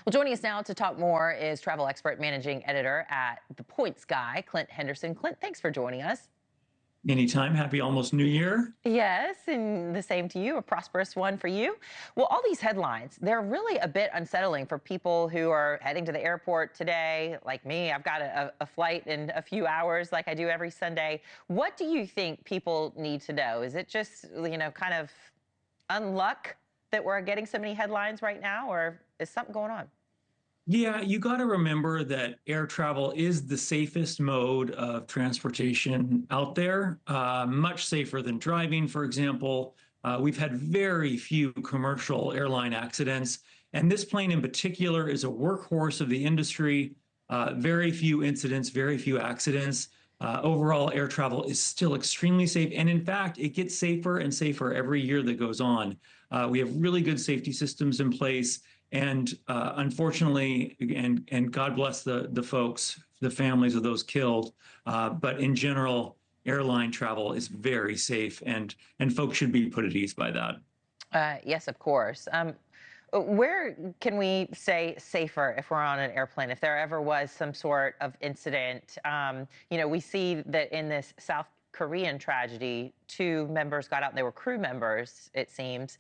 Well, joining us now to talk more is travel expert managing editor at The Points Guy, Clint Henderson. Clint, thanks for joining us. Anytime. Happy almost New Year. Yes, and the same to you, a prosperous one for you. Well, all these headlines, they're really a bit unsettling for people who are heading to the airport today, like me. I've got a flight in a few hours like I do every Sunday. What do you think people need to know? Is it just, kind of unluck that we're getting so many headlines right now, or is something going on? Yeah, you got to remember that air travel is the safest mode of transportation out there, much safer than driving, for example. We've had very few commercial airline accidents, and this plane in particular is a workhorse of the industry. Very few incidents, very few accidents. Overall, air travel is still extremely safe, and in fact, it gets safer and safer every year that goes on. We have really good safety systems in place. And unfortunately, and God bless the folks, the families of those killed. But in general, airline travel is very safe, and folks should be put at ease by that. Yes, of course. Where can we say safer if we're on an airplane? If there ever was some sort of incident, we see that in this South Korean tragedy, two members got out and they were crew members, it seems.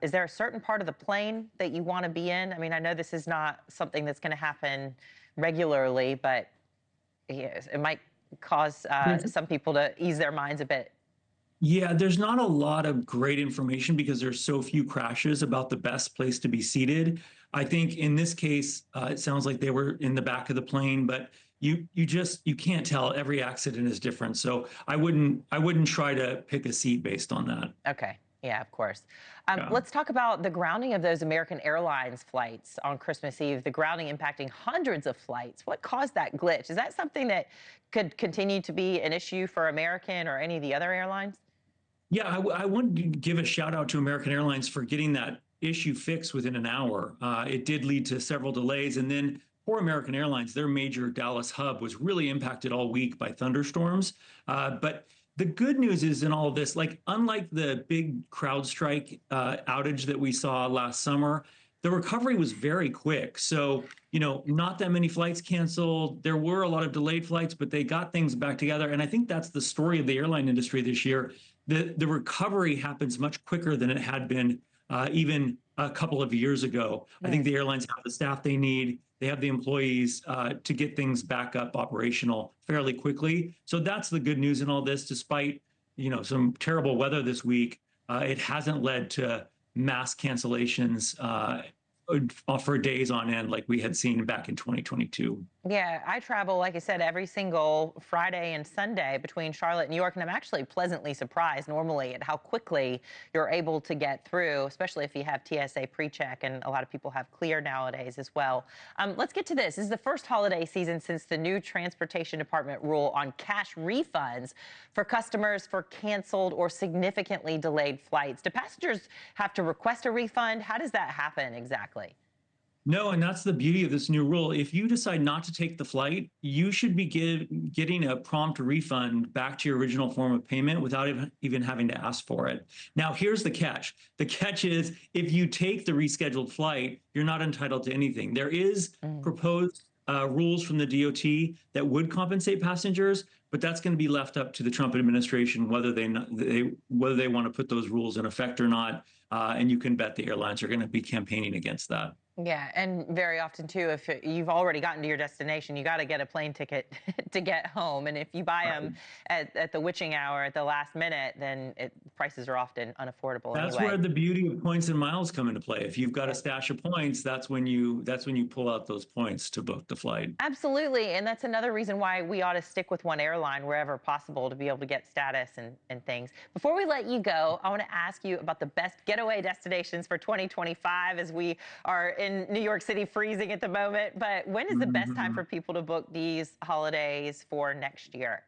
Is there a certain part of the plane that you want to be in? I mean, I know this is not something that's going to happen regularly, but yes, it might cause some people to ease their minds a bit. Yeah, there's not a lot of great information because there's so few crashes about the best place to be seated. I think in this case, it sounds like they were in the back of the plane, but you can't tell. Every accident is different. So I wouldn't try to pick a seat based on that. Okay. Yeah, of course. Yeah. Let's talk about the grounding of those American Airlines flights on Christmas Eve, the grounding impacting hundreds of flights. What caused that glitch? Is that something that could continue to be an issue for American or any of the other airlines? Yeah, I want to give a shout out to American Airlines for getting that issue fixed within an hour. It did lead to several delays. And then for American Airlines, their major Dallas hub was really impacted all week by thunderstorms. But the good news is in all of this, like unlike the big CrowdStrike outage that we saw last summer, the recovery was very quick. So, not that many flights canceled. There were a lot of delayed flights, but they got things back together. And I think that's the story of the airline industry this year. The recovery happens much quicker than it had been even a couple of years ago. I think the airlines have the staff they need. They have the employees to get things back up operational fairly quickly. So that's the good news in all this. Despite, some terrible weather this week, it hasn't led to mass cancellations for days on end like we had seen back in 2022. Yeah, I travel, like I said, every single Friday and Sunday between Charlotte and New York, and I'm actually pleasantly surprised normally at how quickly you're able to get through, especially if you have TSA pre-check, and a lot of people have Clear nowadays as well. Let's get to this. This is the first holiday season since the new Transportation Department rule on cash refunds for customers for canceled or significantly delayed flights. Do passengers have to request a refund? How does that happen exactly? No, and that's the beauty of this new rule. If you decide not to take the flight, you should be getting a prompt refund back to your original form of payment without even having to ask for it. Now, here's the catch. The catch is if you take the rescheduled flight, you're not entitled to anything. There is proposed rules from the DOT that would compensate passengers, but that's going to be left up to the Trump administration whether they want to put those rules in effect or not. And you can bet the airlines are going to be campaigning against that. Yeah, and very often too, if you've already gotten to your destination, you got to get a plane ticket to get home. And if you buy them at the witching hour at the last minute, then prices are often unaffordable. That's anyway. where the beauty of points and miles come into play. If you've got a stash of points, that's when you pull out those points to book the flight. Absolutely, and that's another reason why we ought to stick with one airline wherever possible to be able to get status and things. Before we let you go, I want to ask you about the best getaway destinations for 2025 as we are in New York City freezing at the moment. But when is the best time for people to book these holidays for next year?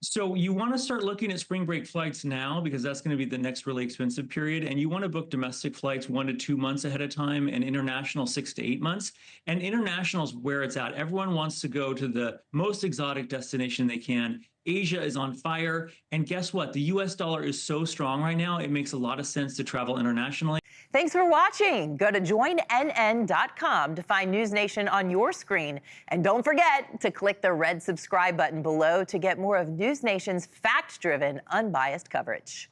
So you want to start looking at spring break flights now because that's going to be the next really expensive period. And you want to book domestic flights 1 to 2 months ahead of time and international 6 to 8 months. And international is where it's at. Everyone wants to go to the most exotic destination they can. Asia is on fire. And guess what? The US dollar is so strong right now, it makes a lot of sense to travel internationally. Thanks for watching. Go to joinnn.com to find News Nation on your screen. And don't forget to click the red subscribe button below to get more of News Nation's fact-driven, unbiased coverage.